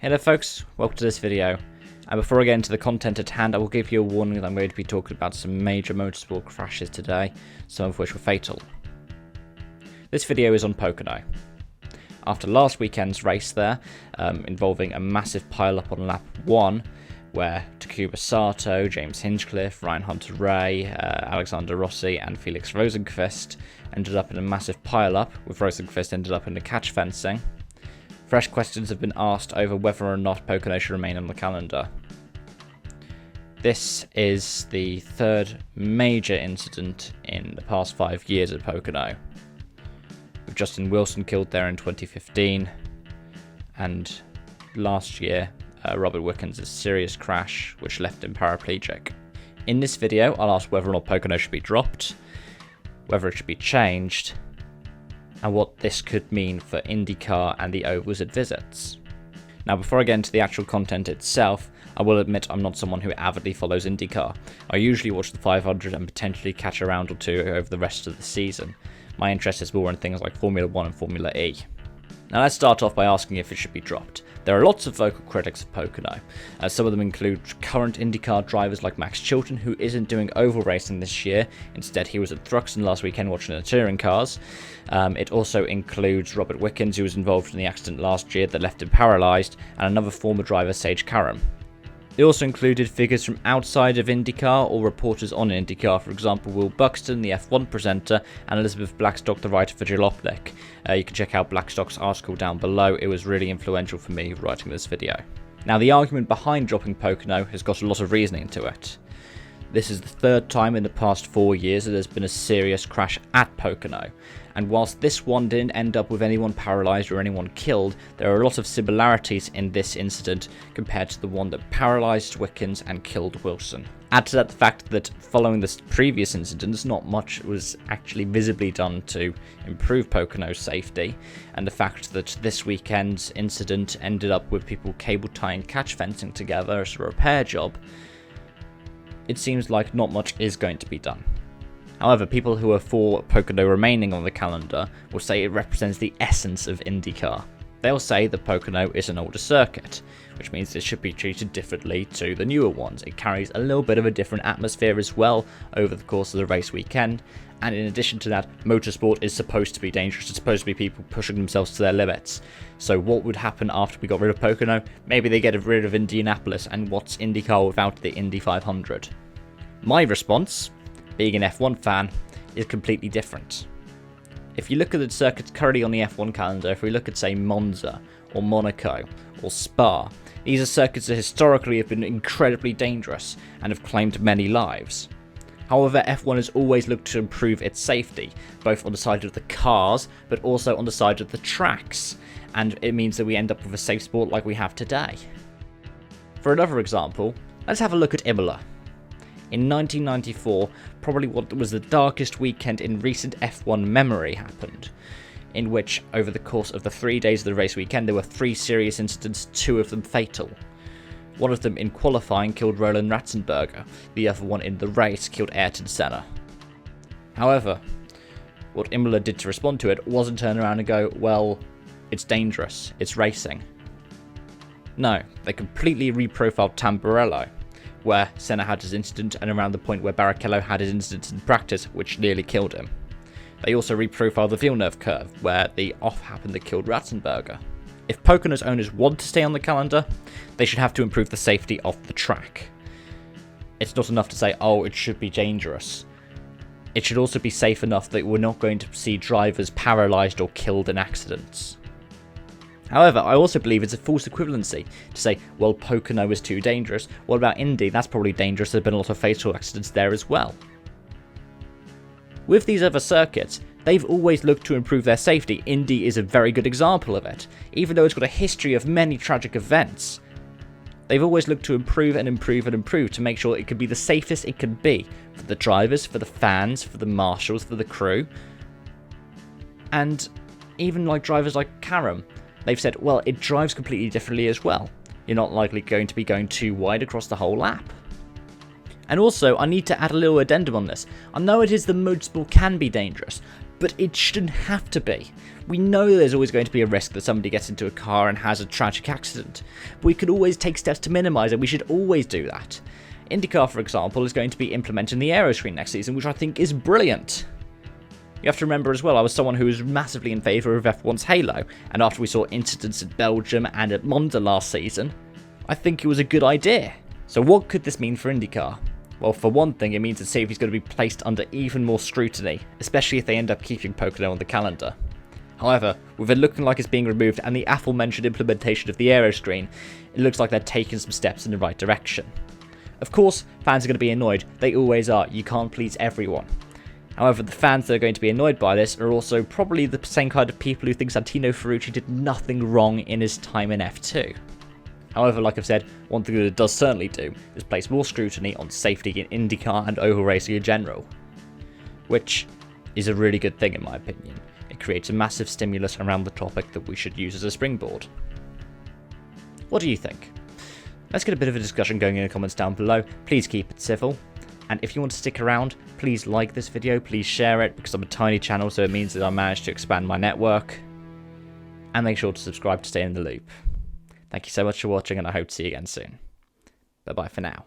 Hey there folks, welcome to this video. And before I get into the content at hand, I will give you a warning that I'm going to be talking about some major motorsport crashes today, some of which were fatal. This video is on Pocono. After last weekend's race there, involving a massive pile-up on lap 1, where Takuma Sato, James Hinchcliffe, Ryan Hunter-Ray, Alexander Rossi and Felix Rosenqvist ended up in a massive pile-up, with Rosenqvist ended up in the catch fencing, fresh questions have been asked over whether or not Pocono should remain on the calendar. This is the third major incident in the past 5 years at Pocono, with Justin Wilson killed there in 2015, and last year Robert Wickens' serious crash which left him paraplegic. In this video I'll ask whether or not Pocono should be dropped, whether it should be changed, and what this could mean for IndyCar and the ovals it visits. Now before I get into the actual content itself, I will admit I'm not someone who avidly follows IndyCar. I usually watch the 500 and potentially catch a round or two over the rest of the season. My interest is more in things like Formula 1 and Formula E. Now let's start off by asking if it should be dropped. There are lots of vocal critics of Pocono. Some of them include current IndyCar drivers like Max Chilton, who isn't doing oval racing this year. Instead, he was at Thruxton last weekend watching the touring cars. It also includes Robert Wickens, who was involved in the accident last year that left him paralysed, and another former driver, Sage Karam. They also included figures from outside of IndyCar or reporters on IndyCar, for example Will Buxton, the F1 presenter, and Elizabeth Blackstock, the writer for Jalopnik. You can check out Blackstock's article down below. It was really influential for me writing this video. Now the argument behind dropping Pocono has got a lot of reasoning to it. This is the third time in the past 4 years that there's been a serious crash at Pocono, and whilst this one didn't end up with anyone paralysed or anyone killed, there are a lot of similarities in this incident compared to the one that paralysed Wickens and killed Wilson. Add to that the fact that following the previous incidents, not much was actually visibly done to improve Pocono's safety, and the fact that this weekend's incident ended up with people cable tying catch fencing together as a repair job, it seems like not much is going to be done. However, people who are for Pocono remaining on the calendar will say it represents the essence of IndyCar. They'll say that Pocono is an older circuit, which means it should be treated differently to the newer ones. It carries a little bit of a different atmosphere as well over the course of the race weekend, and in addition to that, motorsport is supposed to be dangerous. It's supposed to be people pushing themselves to their limits. So what would happen after we got rid of Pocono? Maybe they get rid of Indianapolis, and what's IndyCar without the Indy 500? My response, being an F1 fan, is completely different. If you look at the circuits currently on the F1 calendar, if we look at say Monza or Monaco or Spa, these are circuits that historically have been incredibly dangerous and have claimed many lives. However, F1 has always looked to improve its safety, both on the side of the cars, but also on the side of the tracks, and it means that we end up with a safe sport like we have today. For another example, let's have a look at Imola. In 1994, probably what was the darkest weekend in recent F1 memory happened, in which over the course of the 3 days of the race weekend there were 3 serious incidents, 2 of them fatal. One of them in qualifying killed Roland Ratzenberger, the other one in the race killed Ayrton Senna. However, what Imola did to respond to it wasn't turn around and go, well, it's dangerous, it's racing. No, they completely reprofiled Tamburello, where Senna had his incident and around the point where Barrichello had his incident in practice, which nearly killed him. They also reprofiled the Villeneuve curve, where the off happened that killed Ratzenberger. If Pocono's owners want to stay on the calendar, they should have to improve the safety of the track. It's not enough to say, oh, it should be dangerous. It should also be safe enough that we're not going to see drivers paralysed or killed in accidents. However, I also believe it's a false equivalency to say, well, Pocono is too dangerous. What about Indy? That's probably dangerous. There have been a lot of fatal accidents there as well. With these other circuits, they've always looked to improve their safety. Indy is a very good example of it. Even though it's got a history of many tragic events, they've always looked to improve and improve and improve to make sure it can be the safest it can be for the drivers, for the fans, for the marshals, for the crew. And even like drivers like Karam, they've said, well, it drives completely differently as well. You're not likely going to be going too wide across the whole lap. And also, I need to add a little addendum on this. I know it is the motorsport can be dangerous, but it shouldn't have to be. We know there's always going to be a risk that somebody gets into a car and has a tragic accident, but we could always take steps to minimise it. We should always do that. IndyCar, for example, is going to be implementing the aero screen next season, which I think is brilliant. You have to remember as well, I was someone who was massively in favour of F1's Halo, and after we saw incidents at Belgium and at Monza last season, I think it was a good idea. So what could this mean for IndyCar? Well, for one thing, it means that safety is going to be placed under even more scrutiny, especially if they end up keeping Pocono on the calendar. However, with it looking like it's being removed and the aforementioned implementation of the aero screen, it looks like they're taking some steps in the right direction. Of course, fans are going to be annoyed. They always are. You can't please everyone. However, the fans that are going to be annoyed by this are also probably the same kind of people who think Santino Ferrucci did nothing wrong in his time in F2. However, like I've said, one thing that it does certainly do is place more scrutiny on safety in IndyCar and oval racing in general, which is a really good thing in my opinion. It creates a massive stimulus around the topic that we should use as a springboard. What do you think? Let's get a bit of a discussion going in the comments down below. Please keep it civil. And if you want to stick around, please like this video, please share it, because I'm a tiny channel, so it means that I managed to expand my network. And make sure to subscribe to stay in the loop. Thank you so much for watching, and I hope to see you again soon. Bye bye for now.